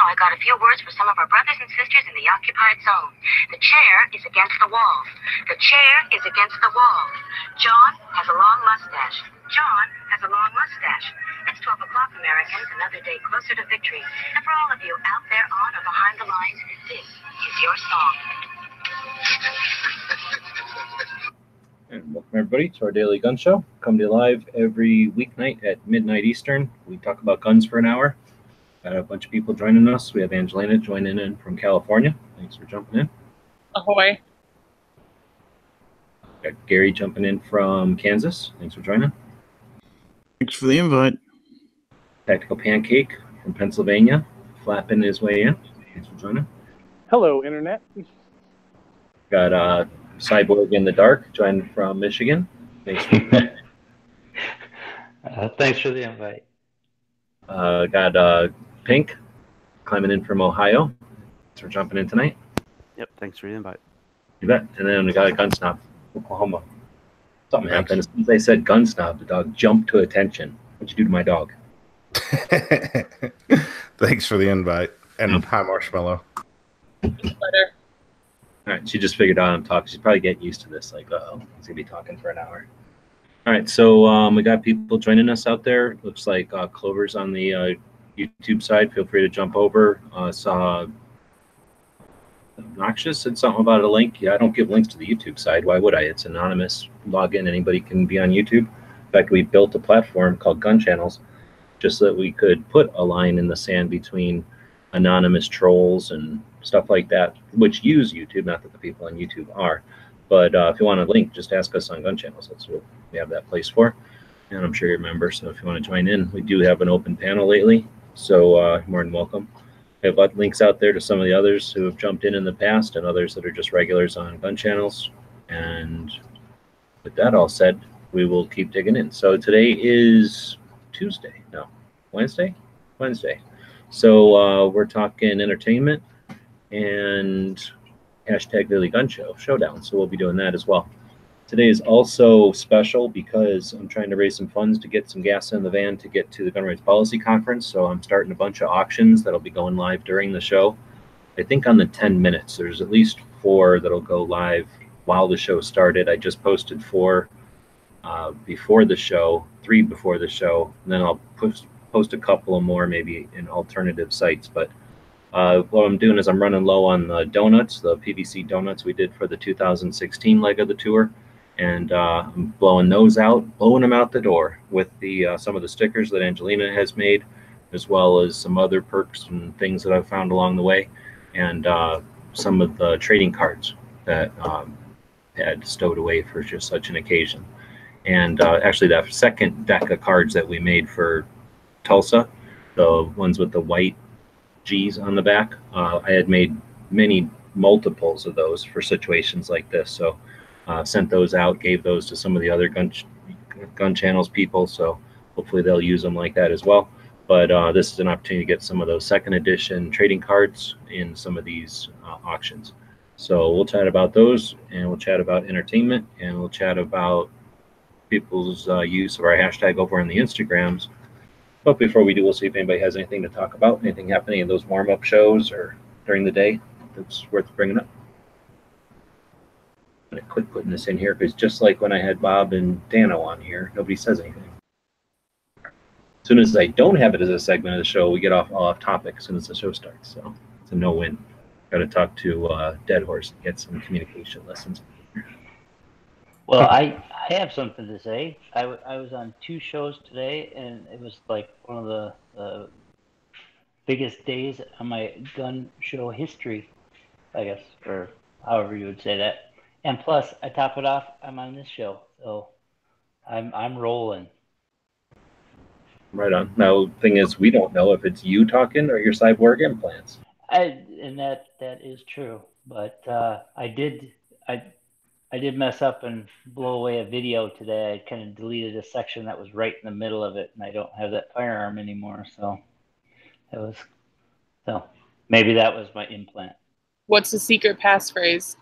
I got a few words for some of our brothers and sisters in the occupied zone. The chair is against the wall. The chair is against the wall. John has a long mustache. John has a long mustache. It's 12 o'clock, Americans, another day closer to victory. And for all of you out there on or behind the lines, this is your song. And welcome everybody to our daily gun show. Come to you live every weeknight at midnight Eastern. We talk about guns for an hour. Got a bunch of people joining us. We have Angelina joining in from California. Thanks for jumping in. Ahoy. Got Gary jumping in from Kansas. Thanks for joining. Thanks for the invite. Tactical Pancake from Pennsylvania, flapping his way in. Thanks for joining. Hello, Internet. Got Cyborg in the Dark joining from Michigan. Thanks for thanks for the invite. Got Pink climbing in from Ohio. Thanks for jumping in tonight. Yep, thanks for the invite. You bet. And then we got a gun snob, Oklahoma. Something happened. As soon as I said gun snob, the dog jumped to attention. What'd you do to my dog? Thanks for the invite. And hi, Marshmallow. Better. All right, she just figured out I'm talking. She's probably getting used to this. Like, uh-oh, he's going to be talking for an hour. All right, so we got people joining us out there. Looks like Clover's on the YouTube side. Feel free to jump over. Saw Obnoxious said something about a link. Yeah, I don't give links to the YouTube side. Why would I? It's anonymous. Log in. Anybody can be on YouTube. In fact, we built a platform called Gun Channels just so that we could put a line in the sand between anonymous trolls and stuff like that, which use YouTube. Not that the people on YouTube are. But if you want a link, just ask us on Gun Channels. That's what we have that place for. And I'm sure you're a member, so if you want to join in, we do have an open panel lately. So you're more than welcome. We have links out there to some of the others who have jumped in the past and others that are just regulars on Gun Channels. And with that all said, we will keep digging in. So today is Tuesday. No, Wednesday? Wednesday. So we're talking entertainment and hashtag Daily Gun Show Showdown. So we'll be doing that as well. Today is also special because I'm trying to raise some funds to get some gas in the van to get to the Gun Rights Policy Conference. So I'm starting a bunch of auctions that'll be going live during the show. I think on the 10 minutes, there's at least 4 that'll go live while the show started. I just posted 4 before the show, 3 before the show, and then I'll post a couple of more maybe in alternative sites. But what I'm doing is I'm running low on the donuts, the PVC donuts we did for the 2016 leg of the tour. And I'm blowing those out, blowing them out the door with the some of the stickers that Angelina has made, as well as some other perks and things that I've found along the way, and some of the trading cards that had stowed away for just such an occasion. And actually, that second deck of cards that we made for Tulsa, the ones with the white G's on the back, I had made many multiples of those for situations like this. So sent those out, gave those to some of the other gun channels people, so hopefully they'll use them like that as well. But this is an opportunity to get some of those second edition trading cards in some of these auctions. So we'll chat about those, and we'll chat about entertainment, and we'll chat about people's use of our hashtag over on the Instagrams. But before we do, we'll see if anybody has anything to talk about, anything happening in those warm-up shows or during the day that's worth bringing up. I'm going to quit putting this in here because just like when I had Bob and Dano on here, nobody says anything. As soon as I don't have it as a segment of the show, we get off topic as soon as the show starts. So it's a no-win. Got to talk to Dead Horse and get some communication lessons. Well, I have something to say. I was on 2 shows today, and it was like one of the biggest days of my gun show history, I guess, or however you would say that. And plus, I top it off, I'm on this show, so I'm rolling. Right on. Now, the thing is, we don't know if it's you talking or your cyborg implants. And that is true, but I did mess up and blow away a video today. I kind of deleted a section that was right in the middle of it, and I don't have that firearm anymore. So maybe that was my implant. What's the secret passphrase?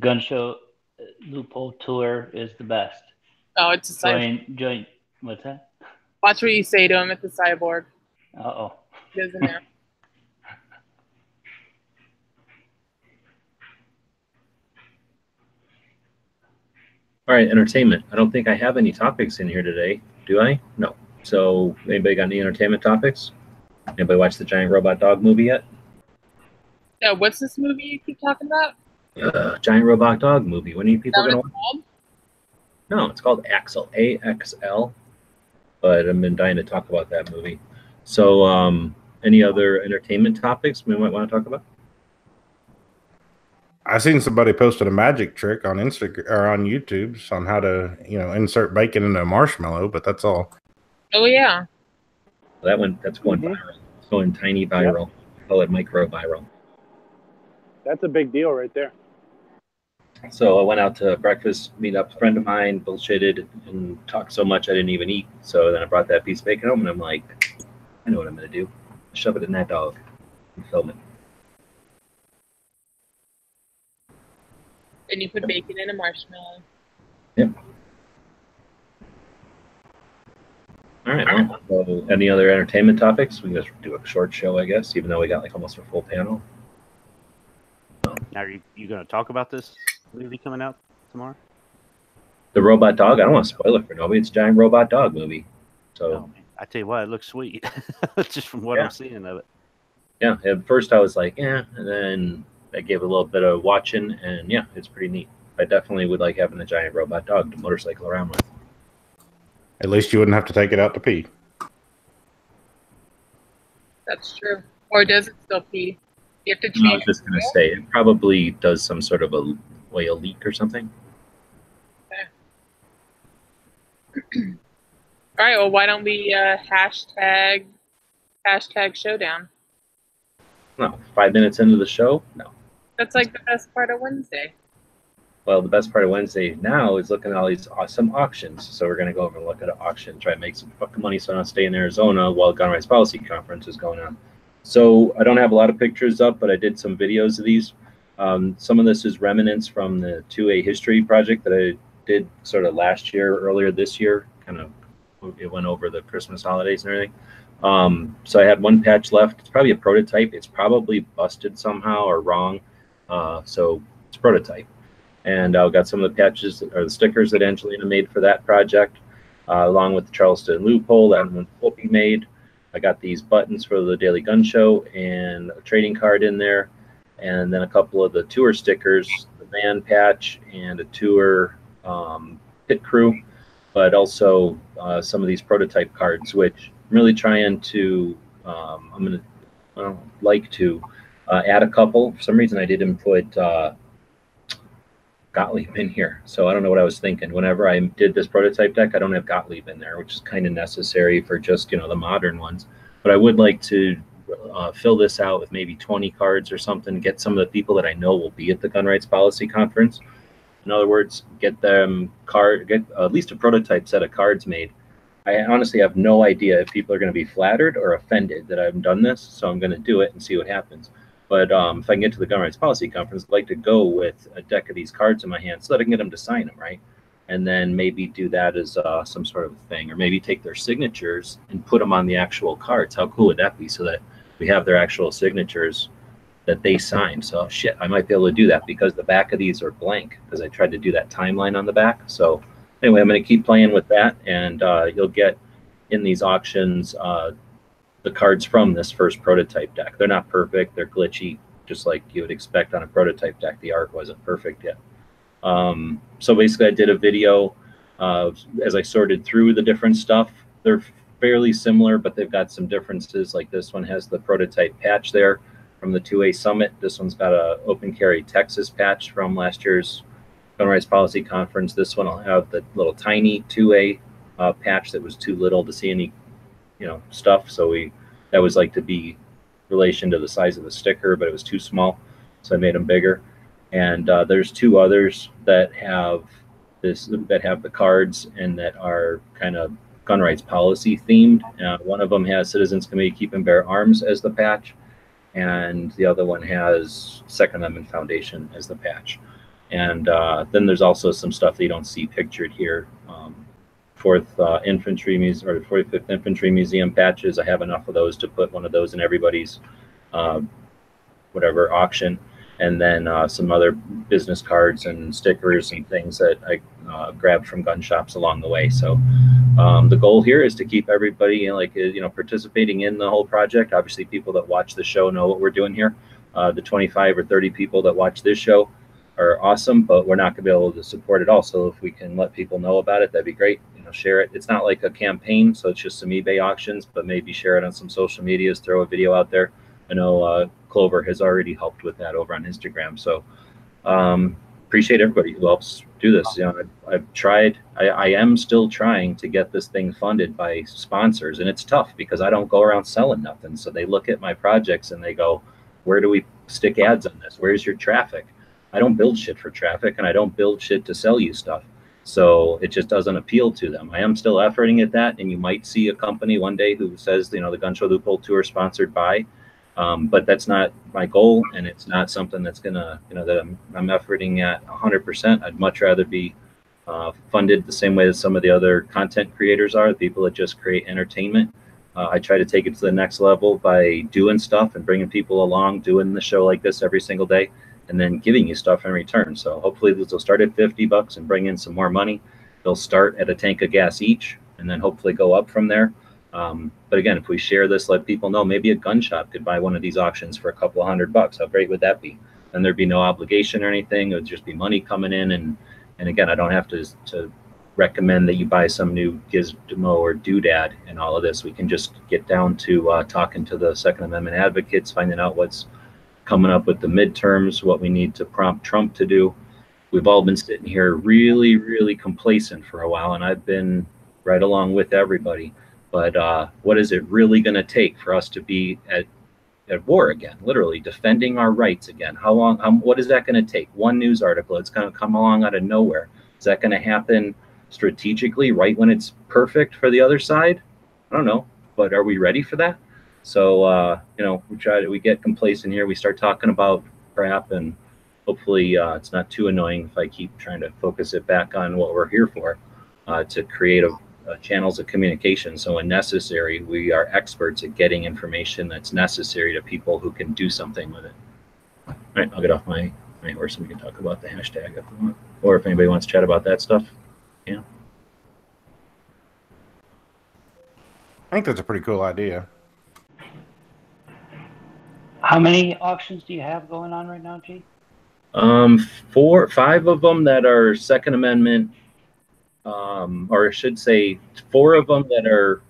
Gun show loophole tour is the best. Oh, it's a join. What's that? Watch what you say to him at the cyborg. Uh-oh. He doesn't know. All right, entertainment. I don't think I have any topics in here today. Do I? No. So, anybody got any entertainment topics? Anybody watch the Giant Robot Dog movie yet? No, what's this movie you keep talking about? Giant Robot Dog movie. When are you people Is that going what to it's watch? called? No, it's called Axel, AXL. But I've been dying to talk about that movie. So, any other entertainment topics we might want to talk about? I seen somebody posted a magic trick on Instagram or on YouTube on how to, insert bacon into a marshmallow, but that's all. Oh yeah. That's going viral. It's going tiny viral. Call it micro viral. That's a big deal right there. So I went out to breakfast, meet up with a friend of mine, bullshitted, and talked so much I didn't even eat. So then I brought that piece of bacon home, and I'm like, I know what I'm going to do. Shove it in that dog and film it. And you put bacon in a marshmallow. Yep. All right. Well, so any other entertainment topics? We can just do a short show, I guess, even though we got like almost a full panel. Now, are you going to talk about this movie coming out tomorrow? The Robot Dog? I don't want to spoil it for nobody. It's a Giant Robot Dog movie. So Oh, man. I tell you what, it looks sweet. Just from what I'm seeing of it. yeah, at first I was like, yeah, and then I gave it a little bit of watching, and yeah, it's pretty neat. I definitely would like having a giant robot dog to motorcycle around with. At least you wouldn't have to take it out to pee. That's true. Or does it still pee? You have to change. No, I was just going to say, it probably does some sort of a leak or something. All right, well, why don't we hashtag showdown? No, 5 minutes into the show? No. That's like the best part of Wednesday. Well, the best part of Wednesday now is looking at all these awesome auctions. So we're going to go over and look at an auction, try and make some fucking money so I don't stay in Arizona while Gun Rights Policy Conference is going on. So I don't have a lot of pictures up, but I did some videos of these. Some of this is remnants from the 2A history project that I did sort of last year, earlier this year. Kind of, it went over the Christmas holidays and everything. So I had one patch left. It's probably a prototype. It's probably busted somehow or wrong. So it's a prototype. And I got some of the patches or the stickers that Angelina made for that project, along with the Charleston loophole that one will be made. I got these buttons for the Daily Gun Show and a trading card in there, and then a couple of the tour stickers, the van patch and a tour pit crew, but also some of these prototype cards, which I'm really trying to, I'm going to like to add a couple. For some reason I didn't put Gottlieb in here, so I don't know what I was thinking. Whenever I did this prototype deck, I don't have Gottlieb in there, which is kind of necessary for just, the modern ones. But I would like to fill this out with maybe 20 cards or something, get some of the people that I know will be at the Gun Rights Policy Conference. In other words, get them get at least a prototype set of cards made. I honestly have no idea if people are going to be flattered or offended that I've done this, so I'm going to do it and see what happens. But if I can get to the Gun Rights Policy Conference, I'd like to go with a deck of these cards in my hand so that I can get them to sign them, right? And then maybe do that as some sort of thing, or maybe take their signatures and put them on the actual cards. How cool would that be, so that we have their actual signatures that they signed? So shit, I might be able to do that because the back of these are blank because I tried to do that timeline on the back. So anyway, I'm going to keep playing with that, and you'll get in these auctions the cards from this first prototype deck. They're not perfect. They're glitchy, just like you would expect on a prototype deck. The art wasn't perfect yet. So basically I did a video as I sorted through the different stuff. They're fairly similar, but they've got some differences. Like this one has the prototype patch there from the 2A Summit. This one's got a Open Carry Texas patch from last year's Gun Rights Policy Conference. This one will have the little tiny 2A patch that was too little to see any stuff, so that was like to be relation to the size of the sticker, but it was too small, so I made them bigger. And there's two others that have the cards and that are kind of gun rights policy themed. One of them has Citizens Committee Keep and Bear Arms as the patch, and the other one has Second Amendment Foundation as the patch. And then there's also some stuff that you don't see pictured here. 4th Infantry Museum or 45th Infantry Museum patches. I have enough of those to put one of those in everybody's whatever auction, and then some other business cards and stickers and things that I grabbed from gun shops along the way. So the goal here is to keep everybody participating in the whole project. Obviously, people that watch the show know what we're doing here. The 25 or 30 people that watch this show are awesome, but we're not going to be able to support it all. So if we can let people know about it, that'd be great. Share it. It's not like a campaign, so it's just some eBay auctions, but maybe share it on some social medias, throw a video out there. I know Clover has already helped with that over on Instagram. So appreciate everybody who helps do this. I've tried. I am still trying to get this thing funded by sponsors, and it's tough because I don't go around selling nothing. So they look at my projects and they go, "Where do we stick ads on this? Where's your traffic?" I don't build shit for traffic, and I don't build shit to sell you stuff. So it just doesn't appeal to them. I am still efforting at that, and you might see a company one day who says, the Gun Show Loophole Tour sponsored by, but that's not my goal, and it's not something that's gonna, that I'm efforting at 100%. I'd much rather be funded the same way that some of the other content creators are, the people that just create entertainment. I try to take it to the next level by doing stuff and bringing people along, doing the show like this every single day, and then giving you stuff in return. So hopefully they'll start at $50 and bring in some more money. They'll start at a tank of gas each, and then hopefully go up from there. But again, if we share this, let people know, maybe a gun shop could buy one of these auctions for a couple of $100. How great would that be? And there'd be no obligation or anything. It would just be money coming in. And again, I don't have to recommend that you buy some new gizmo or doodad and all of this. We can just get down to talking to the Second Amendment advocates, finding out what's coming up with the midterms, what we need to prompt Trump to do. We've all been sitting here really, really complacent for a while, and I've been right along with everybody. But what is it really going to take for us to be at war again, literally defending our rights again? How long? What is that going to take? One news article, it's going to come along out of nowhere. Is that going to happen strategically right when it's perfect for the other side? I don't know, but are we ready for that? So, we get complacent here. We start talking about crap, and hopefully it's not too annoying if I keep trying to focus it back on what we're here for, to create channels of communication. So when necessary, we are experts at getting information that's necessary to people who can do something with it. All right, I'll get off my horse and we can talk about the hashtag if we want. Or if anybody wants to chat about that stuff, yeah. I think that's a pretty cool idea. How many auctions do you have going on right now, G? 5 of them that are Second Amendment, or I should say 4 of them that are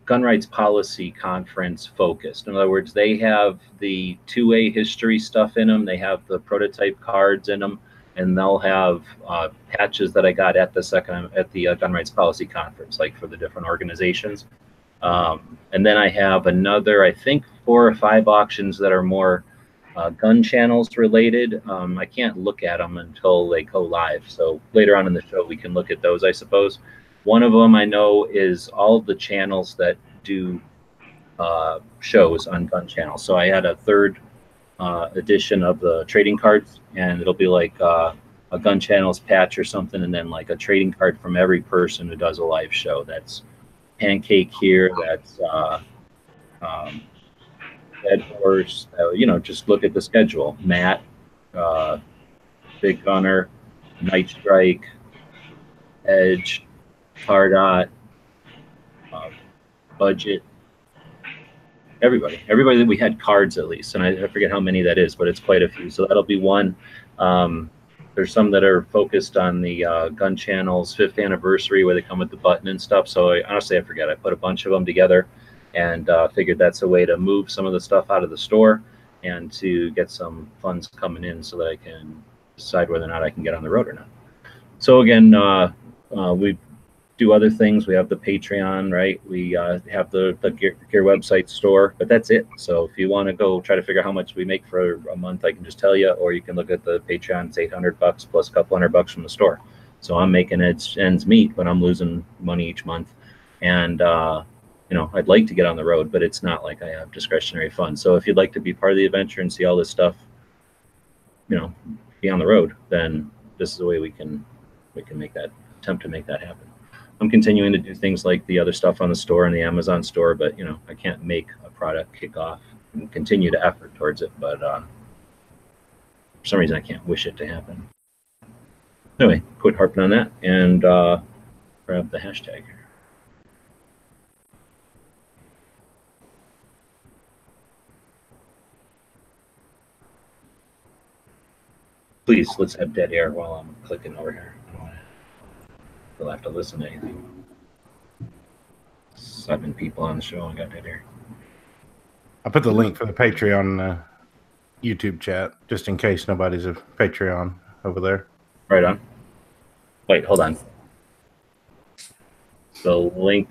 gun rights policy conference focused. In other words, they have the 2A history stuff in them. They have the prototype cards in them, and they'll have patches that I got at the gun rights policy conference, like for the different organizations. And then I have another, I think, 4 or 5 auctions that are more gun channels related. I can't look at them until they go live. So later on in the show, we can look at those, I suppose. One of them I know is all of the channels that do shows on gun channels. So I had a 3rd edition of the trading cards, and it'll be like a gun channels patch or something, and then like a trading card from every person who does a live show. That's Pancake here, that's Dead Horse, just look at the schedule. Matt, Big Gunner, Night Strike, Edge, Pardot, Budget, everybody that we had cards at least, and I forget how many that is, but it's quite a few. So that'll be one. There's some that are focused on the gun channel's 5th anniversary, where they come with the button and stuff. So honestly, I forget. I put a bunch of them together and figured that's a way to move some of the stuff out of the store and to get some funds coming in so that I can decide whether or not I can get on the road or not. So again, we do other things. We have the Patreon, right? We have the Gear website store, but that's it. So if you want to go try to figure out how much we make for a month, I can just tell you, or you can look at the Patreon. It's $800 plus a couple $100 from the store. So I'm making ends meet, but I'm losing money each month. And I'd like to get on the road, but it's not like I have discretionary funds. So if you'd like to be part of the adventure and see all this stuff, be on the road, then this is the way we can attempt to make that happen. I'm continuing to do things like the other stuff on the store and the Amazon store, but you know, I can't make a product kick off and continue to effort towards it. But for some reason, I can't wish it to happen. Anyway, quit harping on that and grab the hashtag. Please, let's have dead air while I'm clicking over here. I don't want to have to listen to anything. 7 people on the show and got dead air. I put the link for the Patreon YouTube chat just in case nobody's a Patreon over there. Right on. Wait, hold on. The link.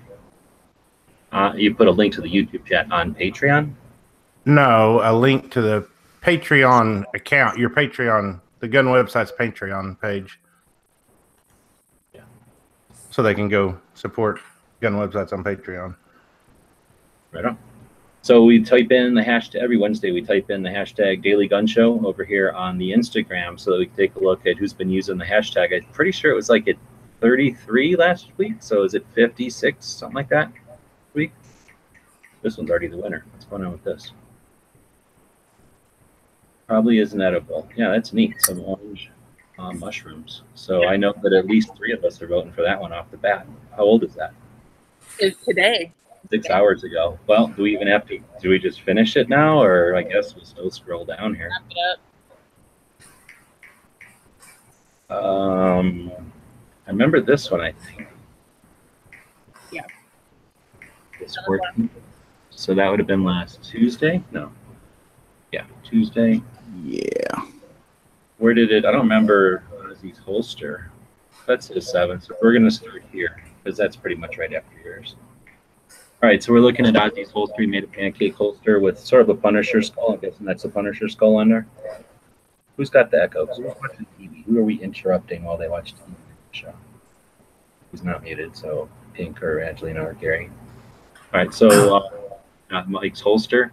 You put a link to the YouTube chat on Patreon? No, a link to the Patreon account, your Patreon, the gun website's Patreon page. Yeah. So they can go support gun websites on Patreon. Right on. So we type in the hashtag every Wednesday. We type in the hashtag Daily Gun Show over here on the Instagram, so that we can take a look at who's been using the hashtag. I'm pretty sure it was like at 33 last week. So is it 56, something like that? Week. This one's already the winner. What's going on with this? Probably isn't edible. Yeah, that's neat. Some orange mushrooms. So I know that at least 3 of us are voting for that one off the bat. How old is that? It's today. 6 hours ago. Well, do we even have to? Do we just finish it now, or I guess we'll still scroll down here? Wrap it up. I remember this one. I think. Yeah. This working. So that would have been last Tuesday. No. Yeah, Tuesday. Yeah. Where did it? I don't remember Ozzy's holster. That's the 7th. So we're gonna start here because that's pretty much right after yours. All right, so we're looking at Ozzy's holster. He made a pancake holster with sort of a Punisher skull. I'm guessing that's a Punisher skull on there. Who's got the echo? Who's watching TV? Who are we interrupting while they watch TV show? Who's not muted? So Pink or Angelina or Gary. All right, so Mike's holster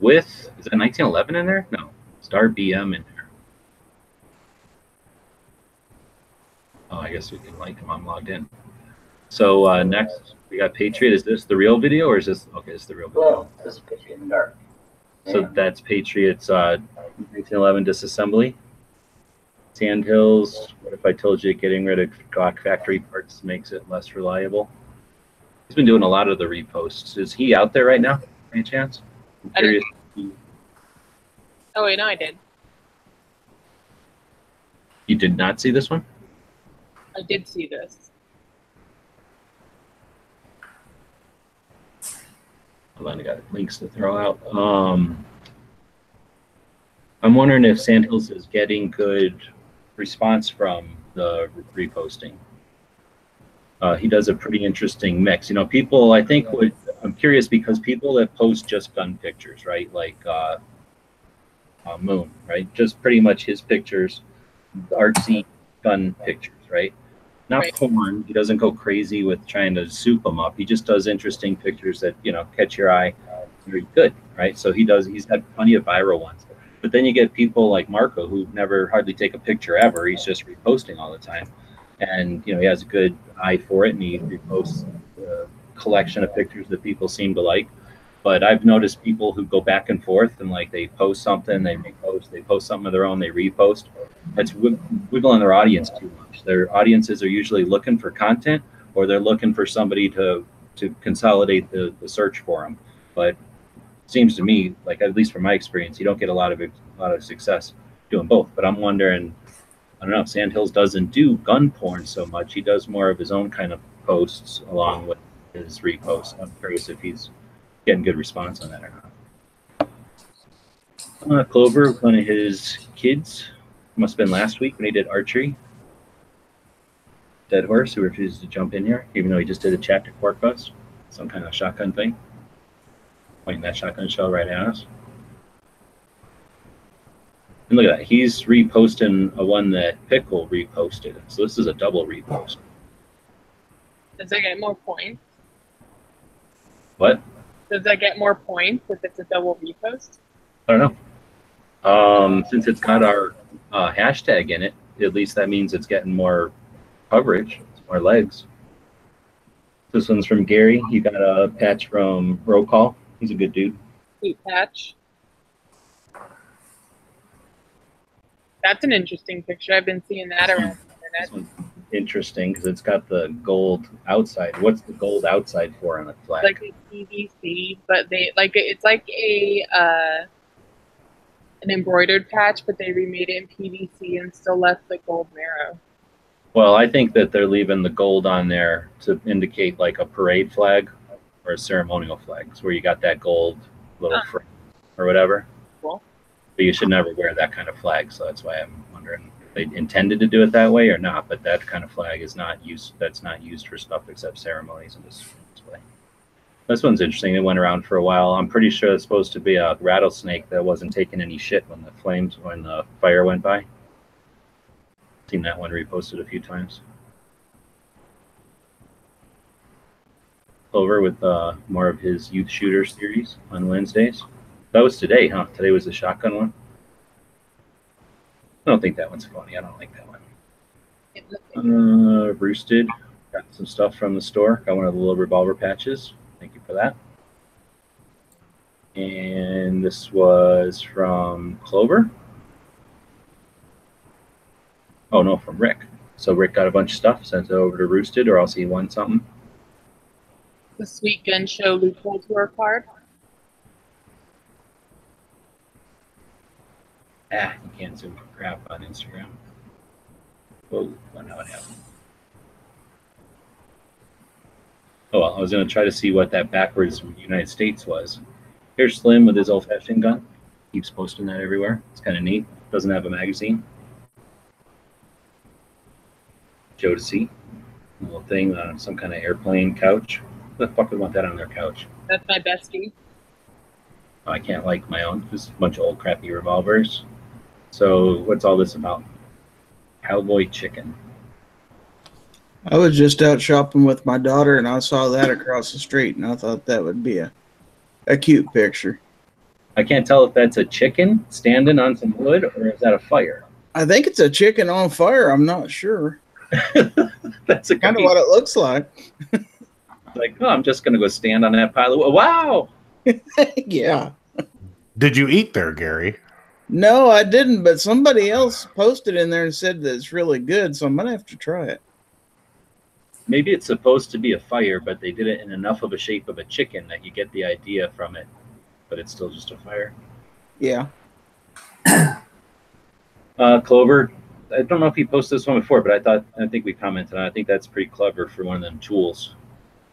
with, is that 1911 in there? No, Star BM in there. Oh, I guess we can like him. I'm logged in. So next. We got Patriot. Is this the real video, or is this okay? This is the real video. Well, this is Patriot in the dark. So that's Patriot's 1911 disassembly. Sandhills. What if I told you getting rid of Glock factory parts makes it less reliable? He's been doing a lot of the reposts. Is he out there right now? Any chance? I'm curious. Oh wait, no, I did. You did not see this one? I did see this. Hold on, I got links to throw out. I'm wondering if Sandhills is getting good response from the reposting. He does a pretty interesting mix. You know, people, I think, I'm curious because people that post just gun pictures, right? Like Moon, right? Just pretty much his pictures, artsy gun pictures, right? Not right. Porn. He doesn't go crazy with trying to soup them up. He just does interesting pictures that, you know, catch your eye. Very good, right? So he's had plenty of viral ones. But then you get people like Marco who never hardly take a picture ever. He's just reposting all the time. And, you know, he has a good eye for it, and he reposts a collection of pictures that people seem to like. But I've noticed people who go back and forth and, like, they post something, they repost, they post something of their own, they repost. That's wiggling their audience too much. Their audiences are usually looking for content, or they're looking for somebody to consolidate the search for them. But it seems to me, like, at least from my experience, you don't get a lot of success doing both. But I'm wondering, I don't know, Sandhills doesn't do gun porn so much. He does more of his own kind of posts along with his reposts. I'm curious if he's getting good response on that or not. Clover, one of his kids, must have been last week when he did archery. Dead horse who refused to jump in here, even though he just did a chat to Quark Bus, some kind of shotgun thing. Pointing that shotgun shell right at us. And look at that. He's reposting a one that Pickle reposted. So this is a double repost. Does it get more points? What? Does that get more points if it's a double repost? I don't know. Since it's got our hashtag in it, at least that means it's getting more coverage, more legs. This one's from Gary. He got a patch from Roll Call. He's a good dude. Sweet patch. That's an interesting picture. I've been seeing that around the This internet. one's interesting because it's got the gold outside. What's the gold outside for on a flag? Like a PVC, but they like it's like a an embroidered patch, but they remade it in PVC and still left the gold marrow. Well, I think that they're leaving the gold on there to indicate like a parade flag or a ceremonial flag. It's where you got that gold little frame or whatever. Cool. But you should never wear that kind of flag, so that's why I'm wondering if they intended to do it that way or not. But that kind of flag is not used. That's not used for stuff except ceremonies and display. This one's interesting. It went around for a while. I'm pretty sure it's supposed to be a rattlesnake that wasn't taking any shit when the fire went by. Seen that one reposted a few times. Over with more of his youth shooter series on Wednesdays. That was today, huh? Today was the shotgun one. I don't think that one's funny. I don't like that one. Roosted. Got some stuff from the store. Got one of the little revolver patches. Thank you for that. And this was from Clover. Oh, no, from Rick. So Rick got a bunch of stuff, sent it over to Roosted, or else he won something. The Sweet Gun Show loophole tour card. You can't zoom for crap on Instagram. Oh, now it happened. Oh, well, I was going to try to see what that backwards from the United States was. Here's Slim with his old-fashioned gun. Keeps posting that everywhere. It's kind of neat. Doesn't have a magazine. Joe to see. A little thing on some kind of airplane couch. Who the fuck would want that on their couch? That's my bestie. I can't like my own. Just a bunch of old crappy revolvers. So what's all this about? Cowboy chicken. I was just out shopping with my daughter, and I saw that across the street, and I thought that would be a cute picture. I can't tell if that's a chicken standing on some wood or is that a fire. I think it's a chicken on fire. I'm not sure. That's a Kind of what it looks like. Like, oh, I'm just going to go stand on that pile of wood. Wow. Yeah. Did you eat there, Gary? No, I didn't, but somebody else posted in there and said that it's really good, so I'm going to have to try it. Maybe it's supposed to be a fire, but they did it in enough of a shape of a chicken that you get the idea from it, but it's still just a fire. Yeah. Clover, I don't know if you posted this one before, but I think we commented on it. I think that's pretty clever for one of them tools.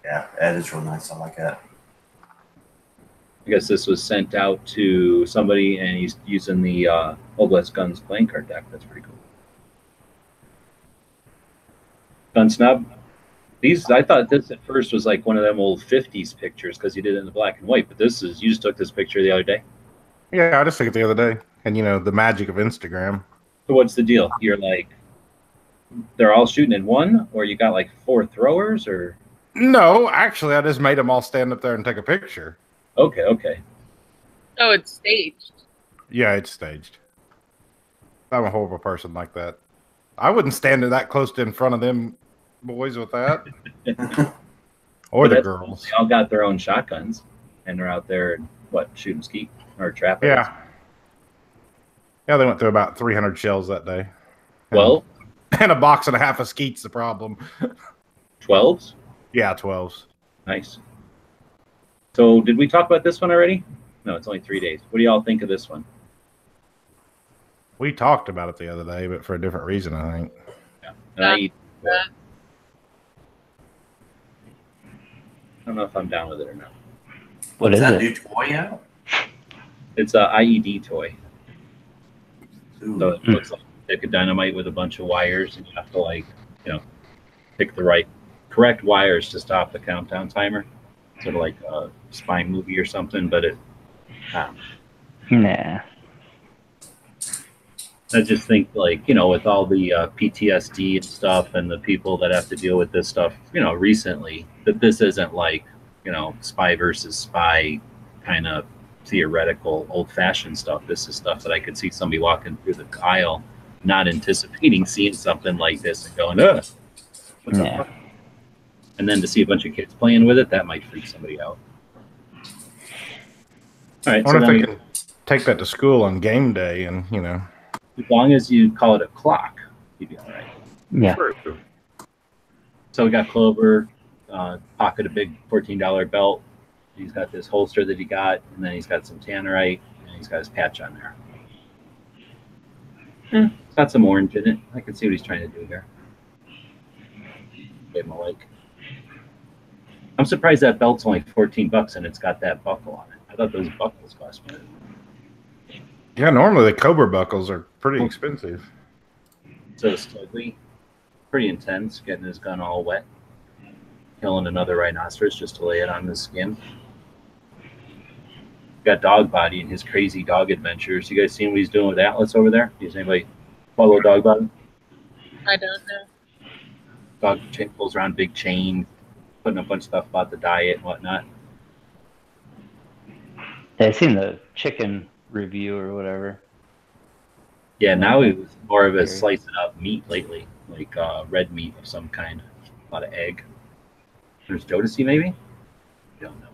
Yeah, that is real nice. I like that. I guess this was sent out to somebody, and he's using the Old West Guns playing card deck. That's pretty cool. Gun Snub. These, I thought this at first was like one of them old 50s pictures because you did it in the black and white, but this is, you just took this picture the other day? Yeah, I just took it the other day. And, you know, the magic of Instagram. So what's the deal? You're like, they're all shooting in one, or you got like 4 throwers, or? No, actually, I just made them all stand up there and take a picture. Okay, okay. Oh, it's staged. Yeah, it's staged. I'm a horrible person like that. I wouldn't stand that close to in front of them boys with that. Or the girls. They all got their own shotguns, and they're out there, what, shooting skeet or trapping? Yeah. Yeah, they went through about 300 shells that day. Well, and a box and a half of skeet's the problem. 12s? Yeah, 12s. Nice. So did we talk about this one already? No, it's only 3 days. What do y'all think of this one? We talked about it the other day, but for a different reason, I think. Yeah. And I don't know if I'm down with it or not. What is that it? new toy out? It's a IED toy. Ooh. So it looks like a stick of dynamite with a bunch of wires, and you have to, like, you know, pick the correct wires to stop the countdown timer. Sort of like a spy movie or something, but it. Nah. I just think, like, you know, with all the PTSD and stuff and the people that have to deal with this stuff, you know, recently, that this isn't like, you know, spy versus spy kind of theoretical, old-fashioned stuff. This is stuff that I could see somebody walking through the aisle, not anticipating seeing something like this and going, ugh. What the fuck? And then to see a bunch of kids playing with it, that might freak somebody out. All right, I so wonder then if they can take that to school on game day, and as long as you call it a clock, you'd be all right. Yeah. True. So we got Clover, pocket a big $14 belt. He's got this holster that he got, and then he's got some tannerite, and he's got his patch on there. It's got some orange in it. I can see what he's trying to do here. Give him a like. I'm surprised that belt's only $14 and it's got that buckle on it. I thought those buckles cost more. Yeah, normally the Cobra buckles are pretty expensive. So Studley, pretty intense, getting his gun all wet, killing another rhinoceros just to lay it on his skin. Got Dog Body and his crazy dog adventures. You guys seen what he's doing with Atlas over there? Does anybody follow Dog Body? I don't know. Dog pulls around big chain, putting a bunch of stuff about the diet and whatnot. Yeah, I seen the chicken review or whatever. Yeah, now he was more of a slicing up meat lately, like red meat of some kind. A lot of egg. There's Jodeci, maybe? Don't know.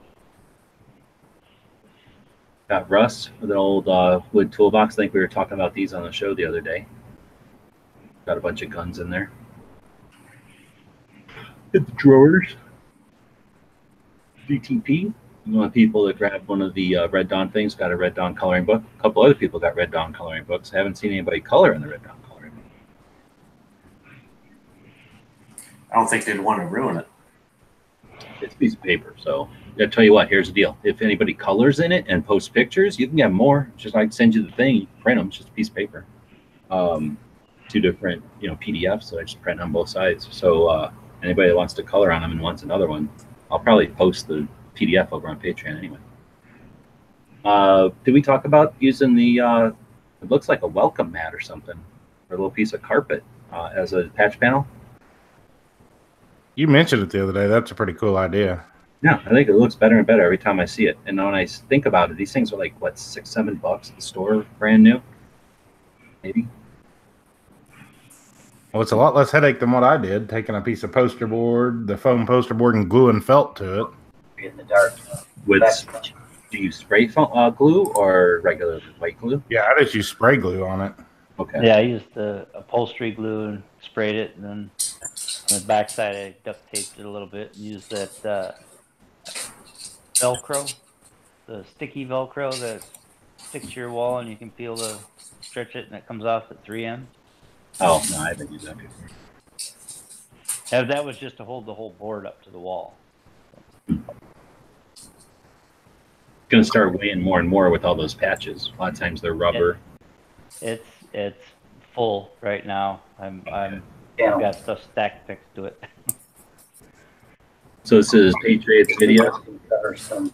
Got Russ with an old wood toolbox. I think we were talking about these on the show the other day. Got a bunch of guns in there. Hit the drawers. DTP. You want people that grab one of the Red Dawn things, got a Red Dawn coloring book. A couple other people got Red Dawn coloring books. I haven't seen anybody color in the Red Dawn coloring book. I don't think they'd want to ruin it. It's a piece of paper, so I tell you what, here's the deal. If anybody colors in it and posts pictures, you can get more. Just like send you the thing, you print them, it's just a piece of paper. 2 different, PDFs that I just print on both sides. So anybody that wants to color on them and wants another one, I'll probably post the PDF over on Patreon anyway. Did we talk about using the, it looks like a welcome mat or something, or a little piece of carpet as a patch panel? You mentioned it the other day. That's a pretty cool idea. Yeah, I think it looks better and better every time I see it. And when I think about it, these things are like, what, $6, $7 at the store, brand new? Maybe. Well, it's a lot less headache than what I did, taking a piece of poster board, the foam poster board, and gluing felt to it. In the dark. Do you spray glue or regular white glue? Yeah, I just use spray glue on it. Okay. Yeah, I used the upholstery glue and sprayed it, and then on the backside I duct taped it a little bit and used that Velcro, the sticky Velcro that sticks to your wall and you can feel the stretch it and it comes off at 3M. Oh, no, I haven't used that before. Yeah, that was just to hold the whole board up to the wall. Going to start weighing more and more with all those patches. A lot of times they're rubber. It's full right now. I've got stuff stacked next to it. So this is Patriots video. There are some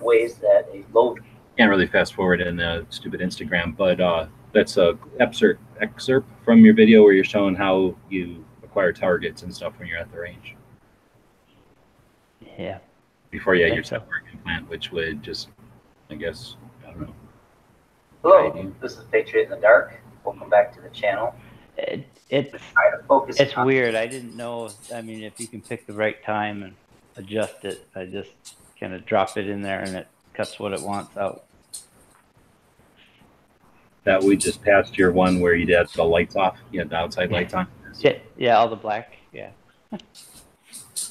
ways that a load. Can't really fast forward in the stupid Instagram, but that's a excerpt from your video where you're showing how you acquire targets and stuff when you're at the range. Yeah. Before you had your network implant, which would just, I guess, I don't know. Hello, this is Patriot in the Dark. Welcome back to the channel. It's weird. I didn't know. I mean, if you can pick the right time and adjust it, I just kind of drop it in there and it cuts what it wants out. That we just passed your one where you had the lights off. You had the outside lights on. Yeah, all the black. Yeah.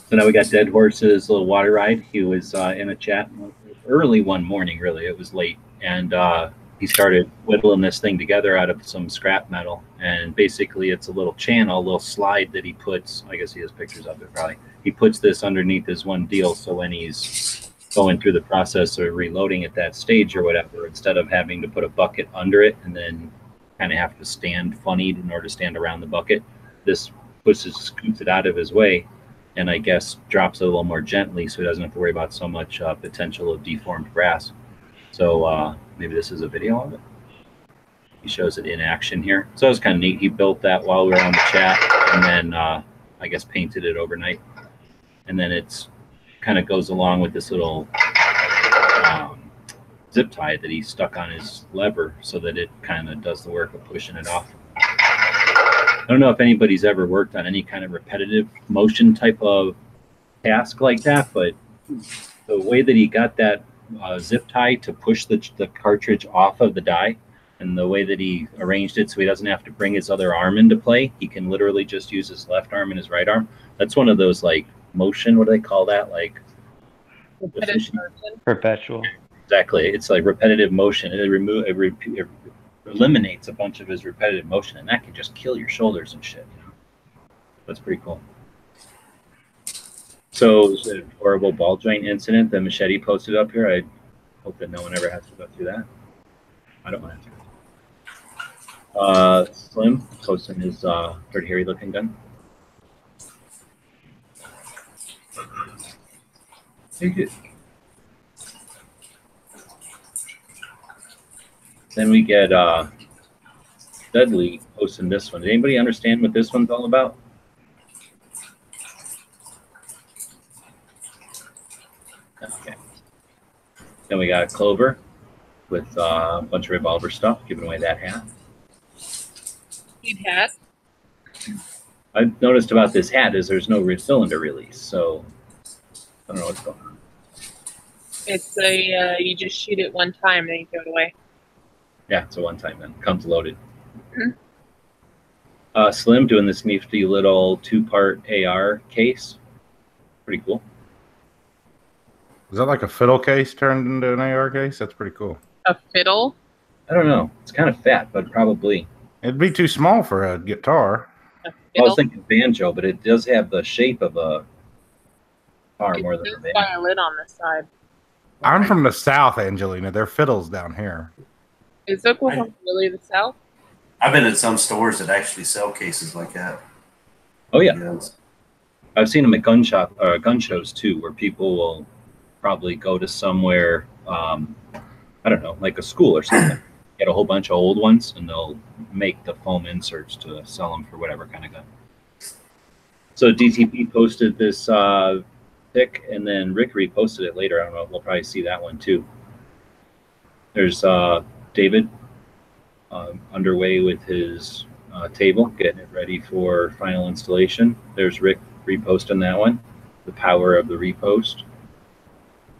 So now we got Dead Horse's little water ride. He was in a chat early one morning, really. It was late. And he started whittling this thing together out of some scrap metal. And basically it's a little channel, a little slide that he puts. I guess he has pictures of it probably. He puts this underneath his one deal. So when he's going through the process of reloading at that stage or whatever, instead of having to put a bucket under it and then kind of have to stand funny in order to stand around the bucket, this scoots it out of his way. And I guess drops it a little more gently so he doesn't have to worry about so much potential of deformed brass. So maybe this is a video of it. He shows it in action here. So it was kind of neat. He built that while we were on the chat and then I guess painted it overnight. And then it's kind of goes along with this little zip tie that he stuck on his lever so that it kind of does the work of pushing it off. I don't know if anybody's ever worked on any kind of repetitive motion type of task like that, but the way that he got that zip tie to push the cartridge off of the die, and the way that he arranged it so he doesn't have to bring his other arm into play, he can literally just use his left arm and his right arm. That's one of those like motion, what do they call that? Like perpetual. Exactly. It's like repetitive motion. It eliminates a bunch of his repetitive motion, and that can just kill your shoulders and shit. You know? That's pretty cool. So, the horrible ball joint incident that Machete posted up here. I hope that no one ever has to go through that. I don't want to. Slim posting his Dirty Harry looking gun. Take it. Then we get Dudley posting this one. Did anybody understand what this one's all about? Okay. Then we got Clover with a bunch of revolver stuff, giving away that hat. Need hat? I've noticed about this hat is there's no cylinder release, so I don't know what's going on. It's a you just shoot it one time and then you throw it away. Yeah, it's a one-time then. Comes loaded. Mm-hmm. Slim doing this nifty little 2-part AR case. Pretty cool. Is that like a fiddle case turned into an AR case? That's pretty cool. A fiddle? I don't know. It's kind of fat, but probably. It'd be too small for a guitar. A I fiddle? was thinking banjo, but it does have the shape of a guitar more than a It's banjo. violin on the side. I'm from the South, Angelina. They're fiddles down here. Is Oklahoma really the South? I've been at some stores that actually sell cases like that. Oh yeah, Yes. I've seen them at gun shows too, where people will probably go to somewhere, I don't know, like a school or something, get a whole bunch of old ones, and they'll make the foam inserts to sell them for whatever kind of gun. So DTP posted this pic, and then Rick reposted it later. I don't know. We'll probably see that one too. There's David underway with his table, getting it ready for final installation. There's Rick reposting that one. The power of the repost.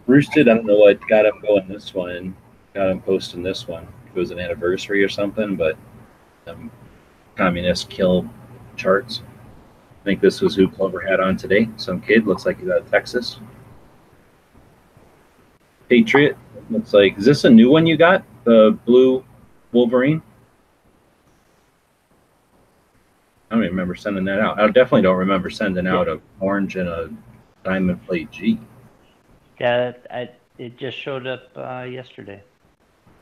Roosted, I don't know what got him going this one. Got him posting this one. It was an anniversary or something, but communist kill charts. I think this was who Clover had on today. Some kid, looks like he's out of Texas. Patriot, looks like, is this a new one you got? The blue Wolverine? I don't even remember sending that out. I definitely don't remember sending out a orange and a diamond plate G. Yeah, it just showed up yesterday.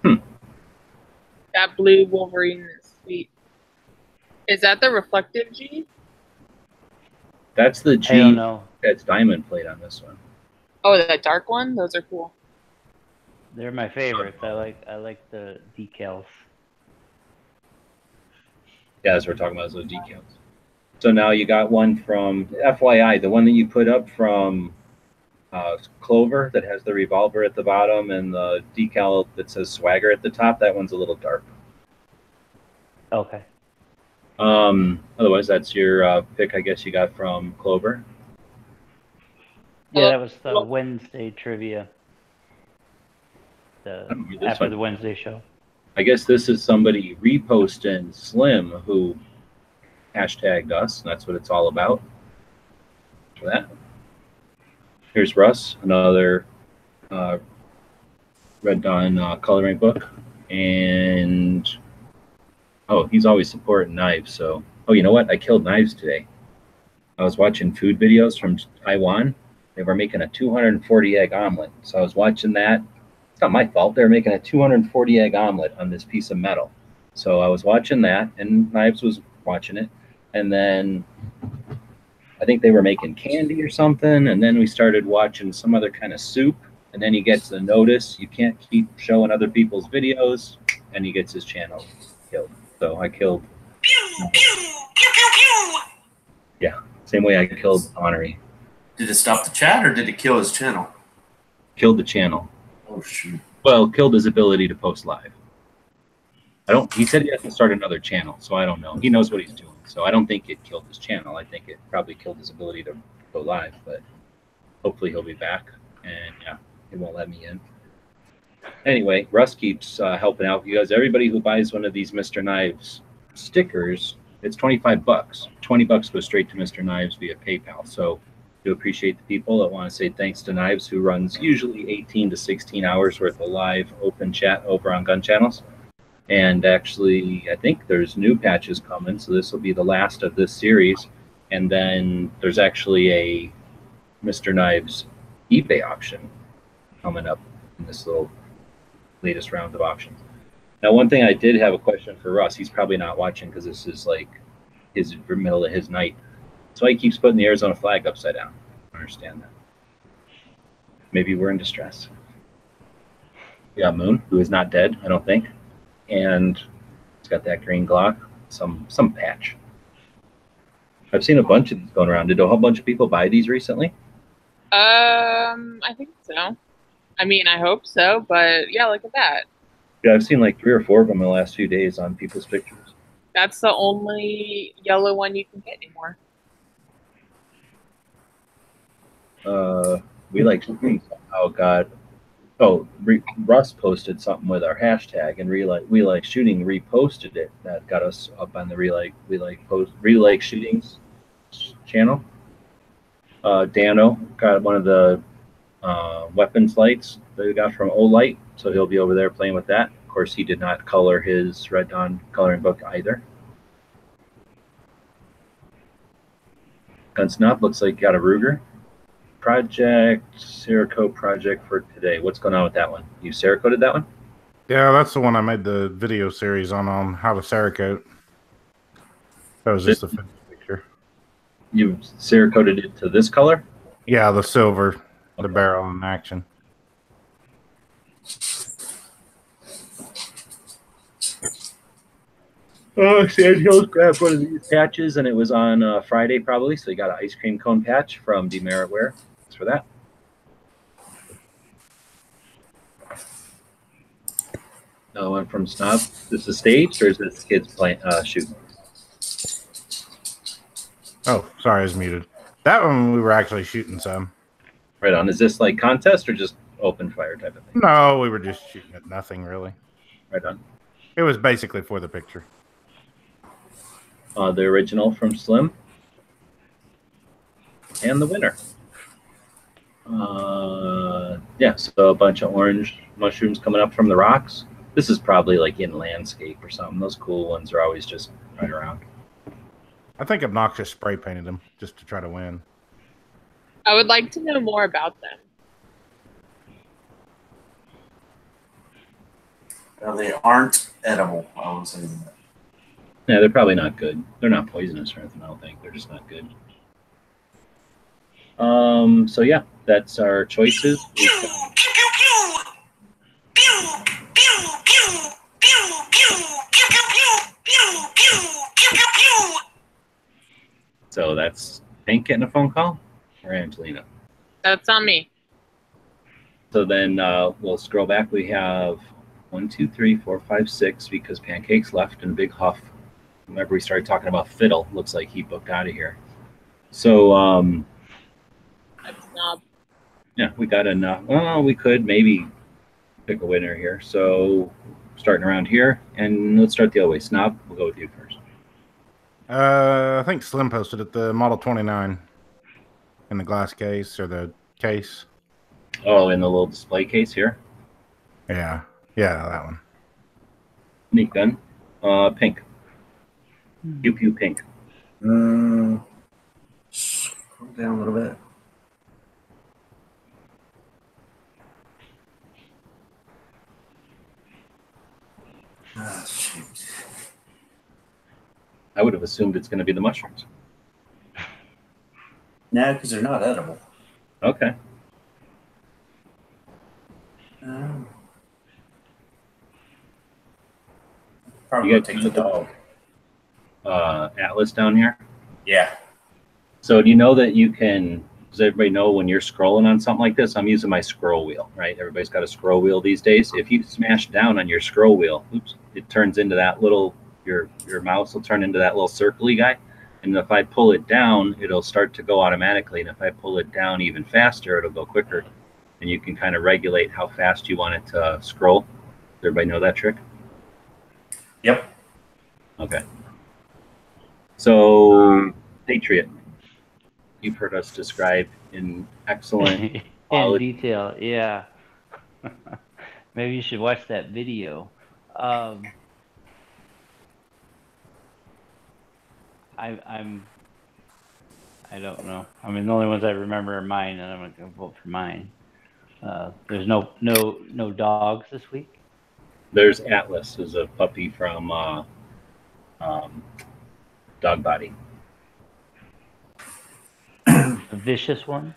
That blue Wolverine is sweet. Is that the reflective G? That's the I G don't know. that's diamond plate on this one. Oh, that dark one? Those are cool. They're my favorites. I like the decals. Yeah, as we're talking about those decals. So now you got one from, FYI, the one that you put up from Clover that has the revolver at the bottom and the decal that says Swagger at the top, that one's a little dark. Okay. Otherwise, that's your pick, I guess, you got from Clover. Yeah, that was the Wednesday trivia. After one. the Wednesday show. I guess this is somebody reposting Slim who hashtagged us, and that's what it's all about. For that. Here's Russ, another Red Dawn coloring book. And, oh, he's always supporting knives. So, oh, you know what? I killed knives today. I was watching food videos from Taiwan. They were making a 240 egg omelet. So I was watching that. It's not my fault. They were making a 240 egg omelet on this piece of metal. So I was watching that, and Knives was watching it. And then I think they were making candy or something. And then we started watching some other kind of soup. And then he gets the notice, you can't keep showing other people's videos. And he gets his channel killed. So I killed. Pew, pew, pew, pew, pew. Yeah, same way I killed Honorary. Did it stop the chat or did it kill his channel? Killed the channel. Oh, shoot. Well, killed his ability to post live. He said he has to start another channel, so I don't know. He knows what he's doing. So I don't think it killed his channel. I think it probably killed his ability to go live, but hopefully he'll be back. And yeah, he won't let me in. Anyway, Russ keeps helping out you guys. Everybody who buys one of these Mr. Knives stickers, it's $25. $20 goes straight to Mr. Knives via PayPal. So do appreciate the people that want to say thanks to Knives, who runs usually 18 to 16 hours worth of live open chat over on Gun Channels. And actually, I think there's new patches coming, so this will be the last of this series. And then there's actually a Mr. Knives eBay auction coming up in this little latest round of auctions. Now, one thing I did have a question for Russ. He's probably not watching because this is like his middle of his night. So he keeps putting the Arizona flag upside down. I understand that. Maybe we're in distress. We got Moon, who is not dead, I don't think. And it's got that green Glock, some patch. I've seen a bunch of these going around. Did a whole bunch of people buy these recently? I think so. I mean, I hope so, but yeah, look at that. Yeah, I've seen like 3 or 4 of them in the last few days on people's pictures. That's the only yellow one you can get anymore. We like shooting. Oh God. Oh, Russ posted something with our hashtag, and we like shooting reposted it. That got us up on the we like shootings channel. Dano got one of the weapons lights that we got from Olight, so he'll be over there playing with that. Of course, he did not color his Red Dawn coloring book either. Gunsnob looks like got a Ruger. Project, Cerakote project for today. What's going on with that one? You Cerakoted that one? Yeah, that's the one I made the video series on how to Cerakote. That was just a finished picture. You Cerakoted it to this color? Yeah, the silver, the Okay. barrel in action. Sand Hills grabbed one of these patches, and it was on Friday probably, so he got an ice cream cone patch from Demerit Wear. Thanks for that. Another one from Snob. Is this a staged, or is this kids playing shooting? Oh, sorry, I was muted. That one we were actually shooting some. Right on. Is this like contest or just open fire type of thing? No, we were just shooting at nothing really. Right on. It was basically for the picture. The original from Slim. And the winner. Yeah, so a bunch of orange mushrooms coming up from the rocks. This is probably like in landscape or something. Those cool ones are always just right around. I think Obnoxious spray painted them just to try to win. I would like to know more about them. Well, they aren't edible, I will say that. Yeah, they're probably not good. They're not poisonous or anything, I don't think. They're just not good. So yeah, that's our choices. So that's Pink getting a phone call, or Angelina? That's on me. So then we'll scroll back. We have 1, 2, 3, 4, 5, 6 because Pancake's left in a big huff. Remember we started talking about Fiddle. Looks like he booked out of here. So That's Snob. yeah, we got enough. Well, we could maybe pick a winner here. So starting around here, and let's start the other way. Snob, we'll go with you first. I think Slim posted it, the Model 29 in the glass case or the case. Oh, in the little display case here. Yeah, that one. Neat gun. Pink. Pew pew pink. Scroll down a little bit. Ah, shoot. I would have assumed it's going to be the mushrooms. No, because they're not edible. Okay. Probably You gonna got take the dog. Atlas down here. Yeah. So do you know that you can? Does everybody know when you're scrolling on something like this? I'm using my scroll wheel, right? Everybody's got a scroll wheel these days. If you smash down on your scroll wheel, oops, it turns into that little. Your mouse will turn into that little circly guy, And if I pull it down, it'll start to go automatically. And if I pull it down even faster, it'll go quicker. And you can kind of regulate how fast you want it to scroll. Does everybody know that trick? Yep. Okay. So, Patriot, you've heard us describe in excellent in detail. Yeah. Maybe you should watch that video. I don't know. I mean, the only ones I remember are mine, and I'm gonna vote for mine. There's no dogs this week. There's Atlas, who's a puppy from Dog Body. A vicious one.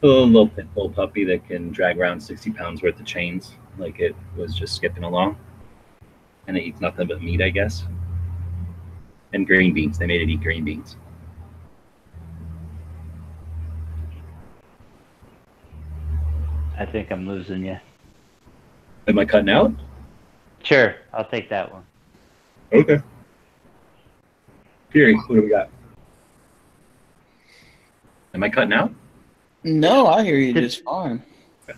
A little pit bull puppy that can drag around 60 pounds worth of chains, like it was just skipping along. And it eats nothing but meat, I guess. And green beans. They made it eat green beans. I think I'm losing you. Am I cutting out? Sure, I'll take that one. Okay. Fury, what do we got? Am I cutting out? No, I hear you just fine.